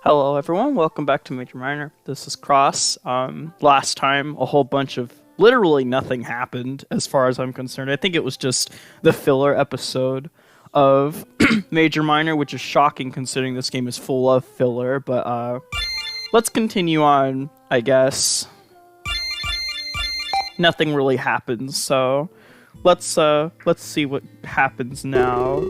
Hello everyone, welcome back to Major Minor. This is Cross. Last time a whole bunch of literally nothing happened as far as I'm concerned. I think it was just the filler episode of Major Minor, which is shocking considering this game is full of filler, but let's continue on, I guess. Nothing really happens, so let's see what happens now.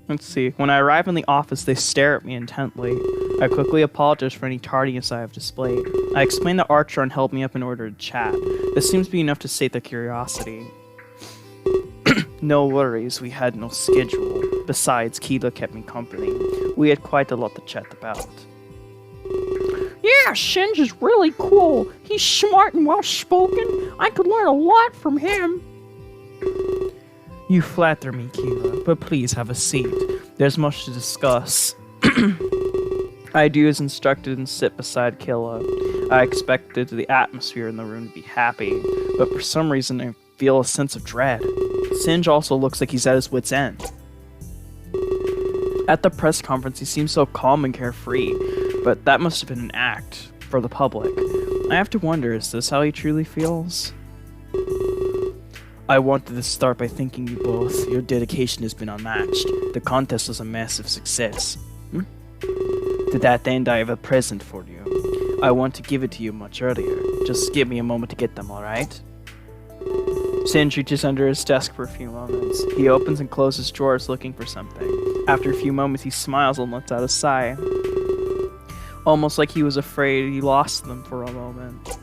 Let's see. When I arrive in the office, they stare at me intently. I quickly apologize for any tardiness I have displayed. I explain that Archer held me up in order to chat. This seems to be enough to sate their curiosity. No worries, we had no schedule. Besides, Keela kept me company. We had quite a lot to chat about. Yeah, Shinj is really cool. He's smart and well-spoken. I could learn a lot from him. You flatter me, Keela, but please have a seat. There's much to discuss. I do as instructed and sit beside Killa. I expected the atmosphere in the room to be happy, but for some reason I feel a sense of dread. Sinj also looks like he's at his wit's end. At the press conference, he seems so calm and carefree, but that must have been an act for the public. I have to wonder, is this how he truly feels? I wanted to start by thanking you both. Your dedication has been unmatched. The contest was a massive success. To that end, I have a present for you. I want to give it to you much earlier. Just give me a moment to get them, alright? Sinj reaches under his desk for a few moments. He opens and closes drawers looking for something. After a few moments, he smiles and lets out a sigh. Almost like he was afraid he lost them for a moment.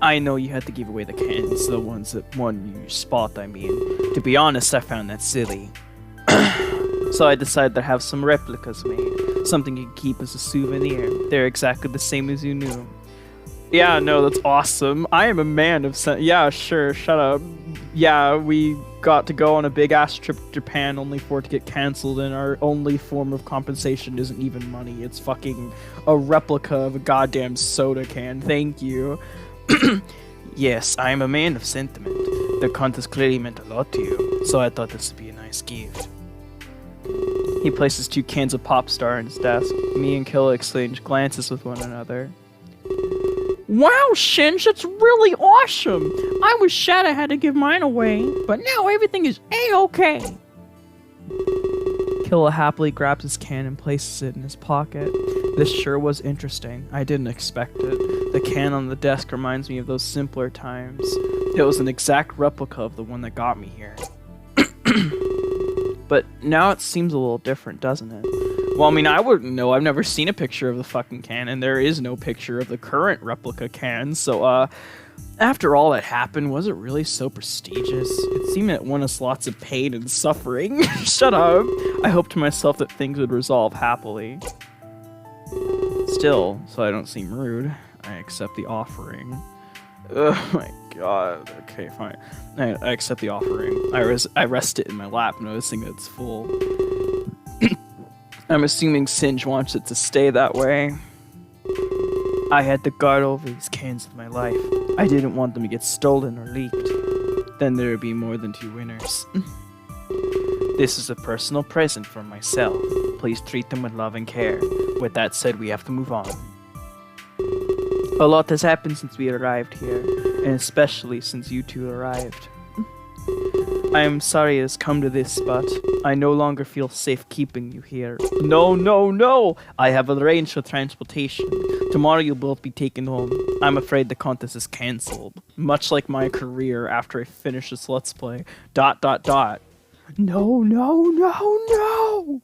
I know you had to give away the cans, the ones that won you spot, I mean. To be honest, I found that silly. So I decided to have some replicas made. Something you can keep as a souvenir. They're exactly the same as you knew. Yeah, no, that's awesome. I am a man of yeah, sure, shut up. Yeah, we got to go on a big-ass trip to Japan only for it to get cancelled, and our only form of compensation isn't even money. It's fucking a replica of a goddamn soda can. Thank you. Yes, I am a man of sentiment. The contest clearly meant a lot to you, so I thought this would be a nice gift. He places 2 cans of Popstar on his desk. Me and Killa exchange glances with one another. Wow, Shinj, that's really awesome. I was sad I had to give mine away, but now everything is A-okay. Killa happily grabs his can and places it in his pocket. This sure was interesting. I didn't expect it. The can on the desk reminds me of those simpler times. It was an exact replica of the one that got me here. But now it seems a little different, doesn't it? Well, I mean, I wouldn't know. I've never seen a picture of the fucking can, and there is no picture of the current replica can, so, after all that happened, was it really so prestigious? It seemed it won us lots of pain and suffering. Shut up! I hoped to myself that things would resolve happily. Still, so I don't seem rude, I accept the offering. Oh my god. Okay, fine. I accept the offering. I rest it in my lap, noticing that it's full. I'm assuming Sinj wants it to stay that way. I had to guard over these cans with my life. I didn't want them to get stolen or leaked. Then there would be more than 2 winners. This is a personal present from myself. Please treat them with love and care. With that said, we have to move on. A lot has happened since we arrived here, and especially since you 2 arrived. I am sorry it has come to this, but I no longer feel safe keeping you here. No, no, no! I have arranged for transportation. Tomorrow you'll both be taken home. I'm afraid the contest is cancelled. Much like my career after I finish this Let's Play. ... No, no, no, no!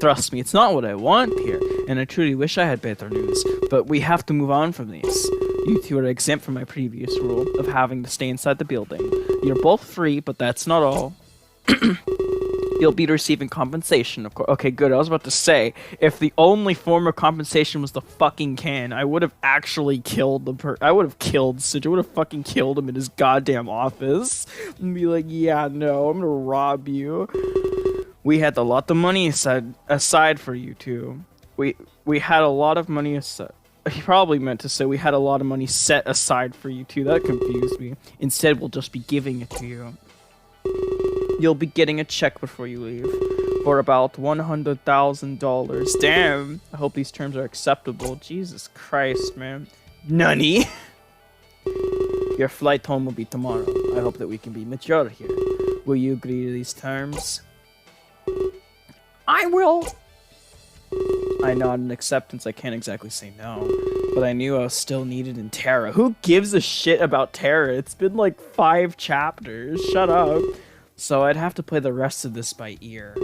Trust me, it's not what I want here, and I truly wish I had better news, but we have to move on from this. You 2 are exempt from my previous rule of having to stay inside the building. You're both free, but that's not all. You'll be receiving compensation, of course. Okay, good. I was about to say, if the only form of compensation was the fucking can, I would have actually killed I would have killed Sinj. I would have fucking killed him in his goddamn office. And be like, yeah, no, I'm gonna rob you. We had a lot of money aside for you 2. We had a lot of money aside. He probably meant to say we had a lot of money set aside for you 2. That confused me. Instead, we'll just be giving it to you. You'll be getting a check before you leave. for about $100,000. Damn. I hope these terms are acceptable. Jesus Christ, man. Nunny. Your flight home will be tomorrow. I hope that we can be mature here. Will you agree to these terms? I will. I nod in acceptance. I can't exactly say no, but I knew I was still needed in Terra. Who gives a shit about Terra? It's been like 5 chapters. Shut up. So I'd have to play the rest of this by ear.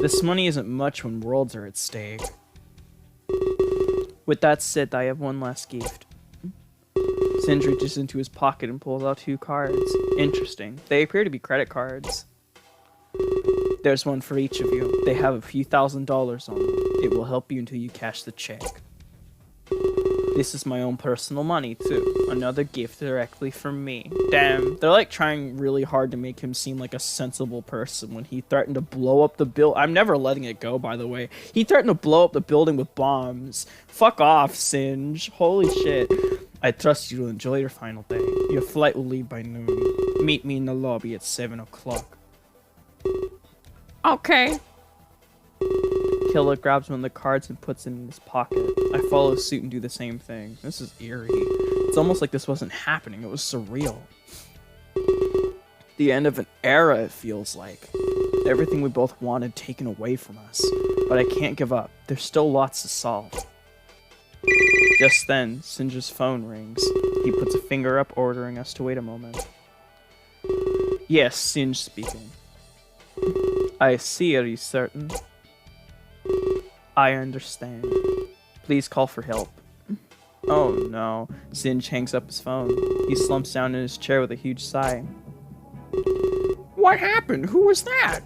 This money isn't much when worlds are at stake. With that said, I have one last gift. Singe reaches into his pocket and pulls out 2 cards. Interesting. They appear to be credit cards. There's one for each of you. They have a few $1,000s on them. It will help you until you cash the check. This is my own personal money, too. Another gift directly from me. Damn, they're like trying really hard to make him seem like a sensible person when he threatened to blow up the building. I'm never letting it go, by the way. He threatened to blow up the building with bombs. Fuck off, Singe. Holy shit. I trust you to enjoy your final day. Your flight will leave by noon. Meet me in the lobby at 7 o'clock. Okay. Killer grabs one of the cards and puts it in his pocket. I follow suit and do the same thing. This is eerie. It's almost like this wasn't happening. It was surreal. The end of an era, it feels like. Everything we both wanted taken away from us. But I can't give up. There's still lots to solve. Just then, Singe's phone rings. He puts a finger up, ordering us to wait a moment. Yes, Singe speaking. I see, are you certain? I understand. Please call for help. Oh no. Singe hangs up his phone. He slumps down in his chair with a huge sigh. What happened? Who was that?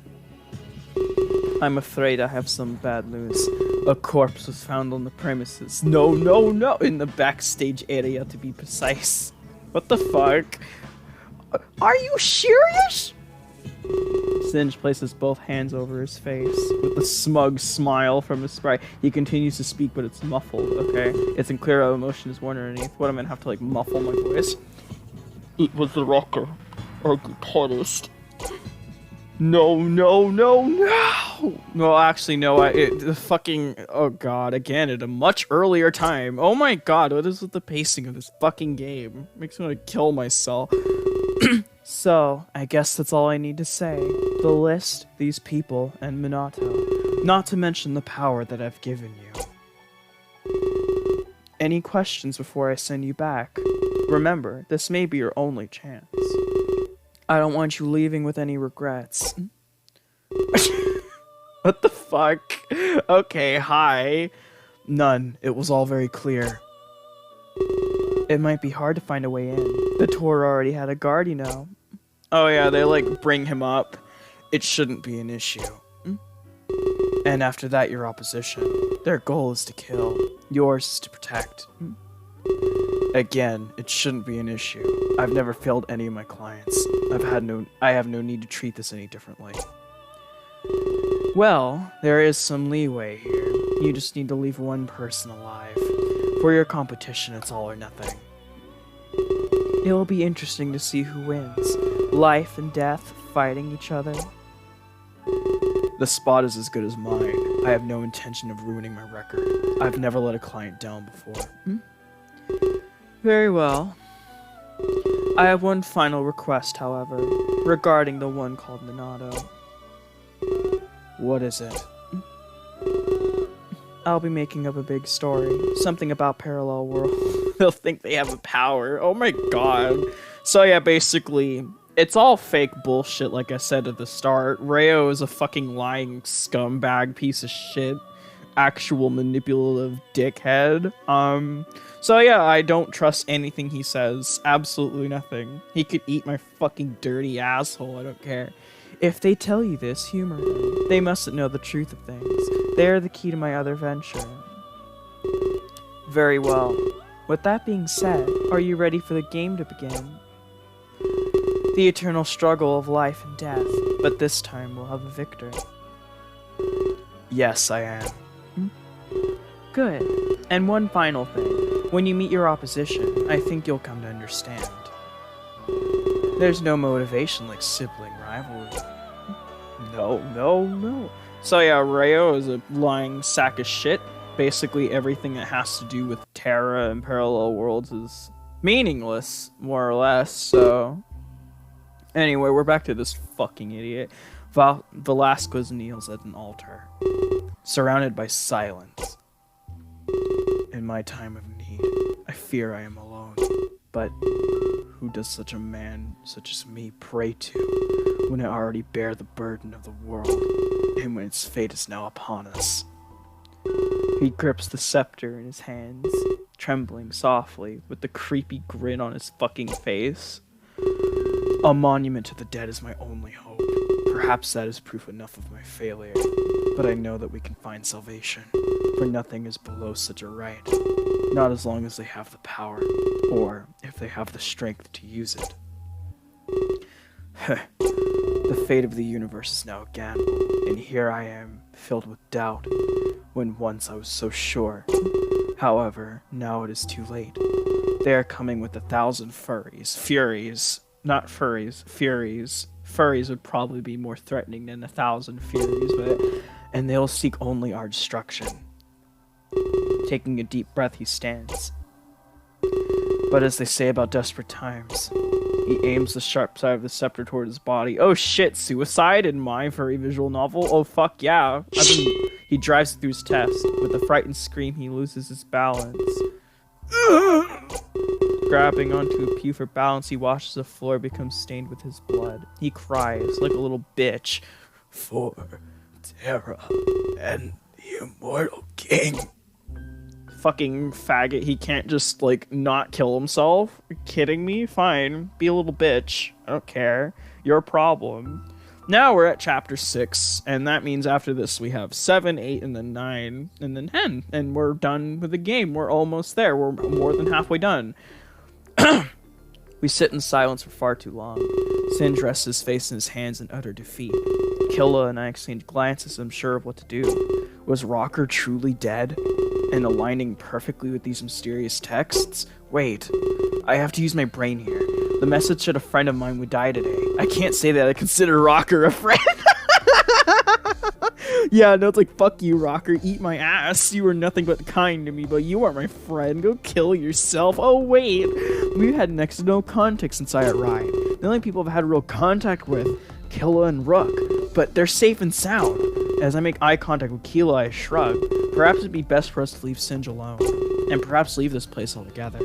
I'm afraid I have some bad news. A corpse was found on the premises. No, no, no! In the backstage area, to be precise. What the fuck? Are you serious? Singe places both hands over his face. With a smug smile from his sprite, he continues to speak, but it's muffled, okay? It's unclear how emotion is worn underneath. What, I'm gonna have to, like, muffle my voice? It was the rocker, or guitarist. No, no, no, no! No, actually, no, the fucking... Oh god, again, at a much earlier time. Oh my god, what is with the pacing of this fucking game? Makes me want to kill myself. So, I guess that's all I need to say. The list, these people, and Minato. Not to mention the power that I've given you. Any questions before I send you back? Remember, this may be your only chance. I don't want you leaving with any regrets. What the fuck? Okay, hi. None. It was all very clear. It might be hard to find a way in. The tour already had a guard, you know. Oh yeah, they like bring him up. It shouldn't be an issue. And after that, your opposition. Their goal is to kill. Yours is to protect. Again, it shouldn't be an issue. I've never failed any of my clients. I have no need to treat this any differently. Well, there is some leeway here. You just need to leave one person alive. For your competition, it's all or nothing. It will be interesting to see who wins. Life and death fighting each other. The spot is as good as mine. I have no intention of ruining my record. I've never let a client down before. Very well. I have one final request, however, regarding the one called Minato. What is it? I'll be making up a big story. Something about parallel world. They'll think they have a power. Oh my god. So yeah, basically, it's all fake bullshit like I said at the start. Reo is a fucking lying scumbag piece of shit. Actual manipulative dickhead. So yeah, I don't trust anything he says. Absolutely nothing. He could eat my fucking dirty asshole, I don't care. If they tell you this, humor them. They mustn't know the truth of things. They are the key to my other venture. Very well. With that being said, are you ready for the game to begin? The eternal struggle of life and death, but this time we'll have a victor. Yes, I am. Good. And one final thing. When you meet your opposition, I think you'll come to understand. There's no motivation like sibling rivalry. No, no, no. So yeah, Rayo is a lying sack of shit. Basically, everything that has to do with Terra and parallel worlds is meaningless, more or less. So anyway, we're back to this fucking idiot. Velasquez kneels at an altar, surrounded by silence. In my time of need, I fear I am alone. But who does such a man such as me pray to, when I already bear the burden of the world, and when its fate is now upon us? He grips the scepter in his hands, trembling softly, with the creepy grin on his fucking face. A monument to the dead is my only hope. Perhaps that is proof enough of my failure, but I know that we can find salvation, for nothing is below such a right, not as long as they have the power, or if they have the strength to use it. The fate of the universe is now a gamble, and here I am, filled with doubt, when once I was so sure. However, now it is too late. They are coming with 1,000 furies. Not furries, furies. Furries would probably be more threatening than 1,000 furies, and they'll seek only our destruction. Taking a deep breath, he stands. But as they say about desperate times, he aims the sharp side of the scepter toward his body. Oh shit, suicide in my furry visual novel? Oh fuck yeah. He drives through his test. With a frightened scream, he loses his balance. Grabbing onto a pew for balance, he watches the floor become stained with his blood. He cries like a little bitch. For Terra and the immortal king. Fucking faggot, he can't just, like, not kill himself? Are you kidding me? Fine, be a little bitch. I don't care. Your problem. Now we're at chapter 6, and that means after this we have 7, 8, and then 9, and then 10. And we're done with the game. We're almost there. We're more than halfway done. We sit in silence for far too long. Singe rests his face in his hands in utter defeat. Killa and I exchange glances, unsure of what to do. Was Rocker truly dead? And aligning perfectly with these mysterious texts? Wait, I have to use my brain here. The message said a friend of mine would die today. I can't say that I consider Rocker a friend. Yeah, no, it's like, fuck you, Rocker, eat my ass. You were nothing but kind to me, but you are my friend. Go kill yourself. Oh, wait. We've had next to no contact since I arrived. The only people I've had real contact with, Killa and Rook, but they're safe and sound. As I make eye contact with Killa, I shrug. Perhaps it'd be best for us to leave Singe alone, and perhaps leave this place altogether.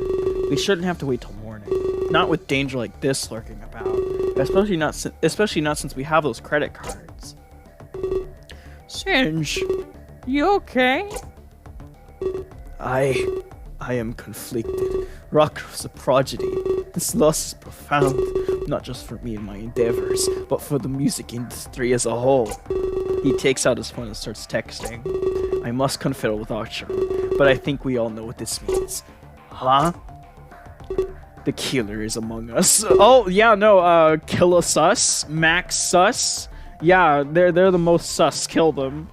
We shouldn't have to wait till morning. Not with danger like this lurking about. Especially not since we have those credit cards. Singe, you okay? I am conflicted. Rocker was a prodigy. This loss is profound, not just for me and my endeavors, but for the music industry as a whole. He takes out his phone and starts texting. I must confer with Archer, but I think we all know what this means. Huh? The killer is among us. Oh, yeah, no, Killa sus, Max sus. Yeah, they're the most sus. Kill them. ...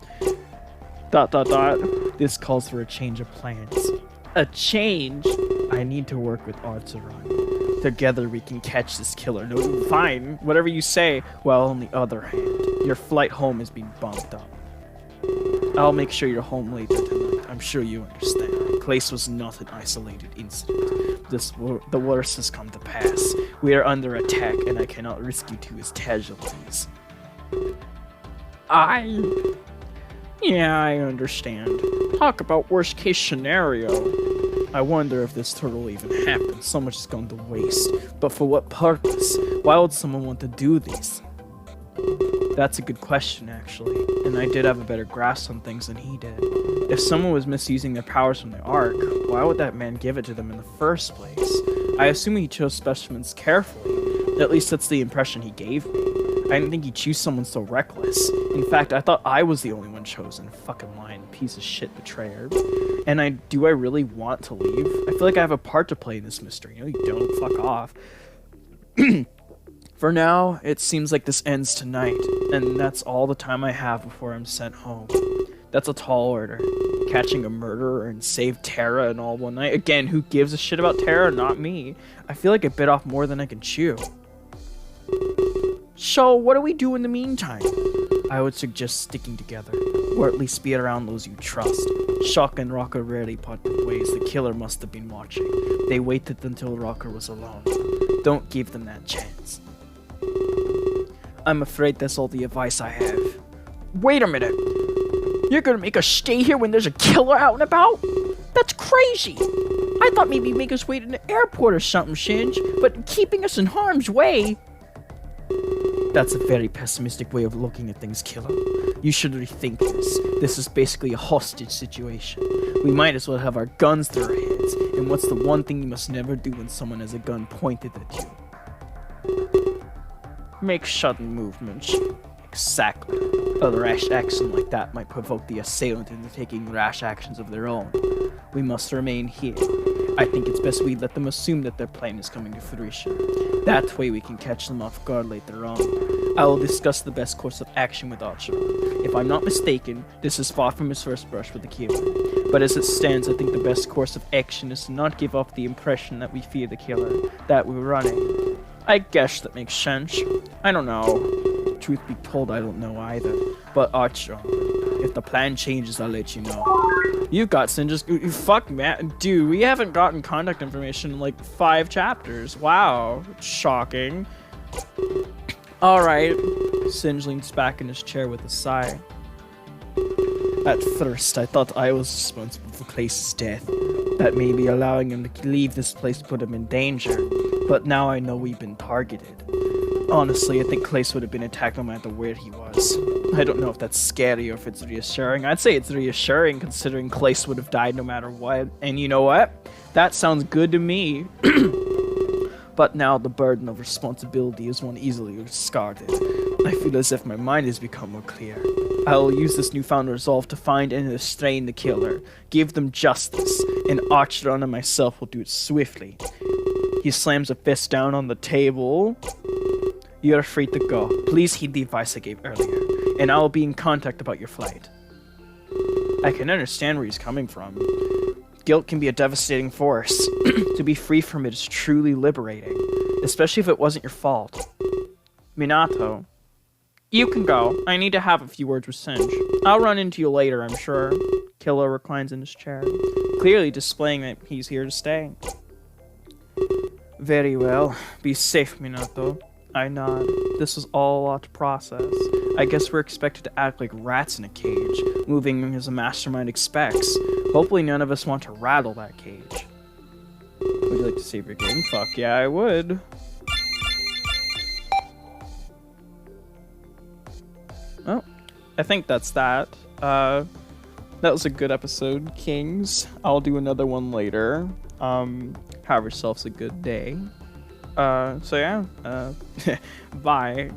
This calls for a change of plans. A change? I need to work with Arzeron. Together we can catch this killer. No, fine. Whatever you say. Well, on the other hand, your flight home is being bumped up. I'll make sure you're home later tonight. I'm sure you understand. Clace was not an isolated incident. The worst has come to pass. We are under attack, and I cannot risk you to his casualties. Yeah, I understand. Talk about worst case scenario. I wonder if this turtle even happened. So much has gone to waste. But for what purpose? Why would someone want to do these? That's a good question, actually. And I did have a better grasp on things than he did. If someone was misusing their powers from the Ark, why would that man give it to them in the first place? I assume he chose specimens carefully. At least that's the impression he gave me. I didn't think he'd choose someone so reckless. In fact, I thought I was the only one chosen. Fucking lying piece of shit betrayer. And do I really want to leave? I feel like I have a part to play in this mystery. No, you don't. Fuck off. For now, it seems like this ends tonight, and that's all the time I have before I'm sent home. That's a tall order. Catching a murderer and save Terra and all one night. Again, who gives a shit about Terra? Not me. I feel like I bit off more than I can chew. So, what do we do in the meantime? I would suggest sticking together, or at least be around those you trust. Shock and Rocker rarely parted ways. The killer must have been watching. They waited until Rocker was alone. Don't give them that chance. I'm afraid that's all the advice I have. Wait a minute. You're gonna make us stay here when there's a killer out and about? That's crazy. I thought maybe you'd make us wait in the airport or something, Shinj, but keeping us in harm's way. That's a very pessimistic way of looking at things, Killer. You should rethink this. This is basically a hostage situation. We might as well have our guns to our heads. And what's the one thing you must never do when someone has a gun pointed at you? Make sudden movements. Exactly. A rash action like that might provoke the assailant into taking rash actions of their own. We must remain here. I think it's best we let them assume that their plan is coming to fruition. That way we can catch them off guard later on. I will discuss the best course of action with Archer. If I'm not mistaken, this is far from his first brush with the killer. But as it stands, I think the best course of action is to not give off the impression that we fear the killer, that we're running. I guess that makes sense. I don't know. Truth be told, I don't know either. But Archer, if the plan changes, I'll let you know. You got Sinja's. Fuck, man. Dude, we haven't gotten contact information in like 5 chapters. Wow. Shocking. Alright. Sinj leans back in his chair with a sigh. At first, I thought I was responsible for Clay's death. That maybe allowing him to leave this place put him in danger. But now I know we've been targeted. Honestly, I think Clace would have been attacked no matter where he was. I don't know if that's scary or if it's reassuring. I'd say it's reassuring considering Clace would have died no matter what. And you know what? That sounds good to me. But now the burden of responsibility is one easily discarded. I feel as if my mind has become more clear. I will use this newfound resolve to find and restrain the killer, give them justice, and Archron and myself will do it swiftly. He slams a fist down on the table. You're free to go. Please heed the advice I gave earlier, and I will be in contact about your flight. I can understand where he's coming from. Guilt can be a devastating force. To be free from it is truly liberating, especially if it wasn't your fault. Minato. You can go. I need to have a few words with Sinj. I'll run into you later, I'm sure. Killer reclines in his chair, clearly displaying that he's here to stay. Very well. Be safe, Minato. I nod. This was all a lot to process. I guess we're expected to act like rats in a cage, moving as a mastermind expects. Hopefully none of us want to rattle that cage. Would you like to save your game? Fuck yeah, I would. Well, I think that's that. That was a good episode, Kings. I'll do another one later. Have yourselves a good day. So yeah, bye.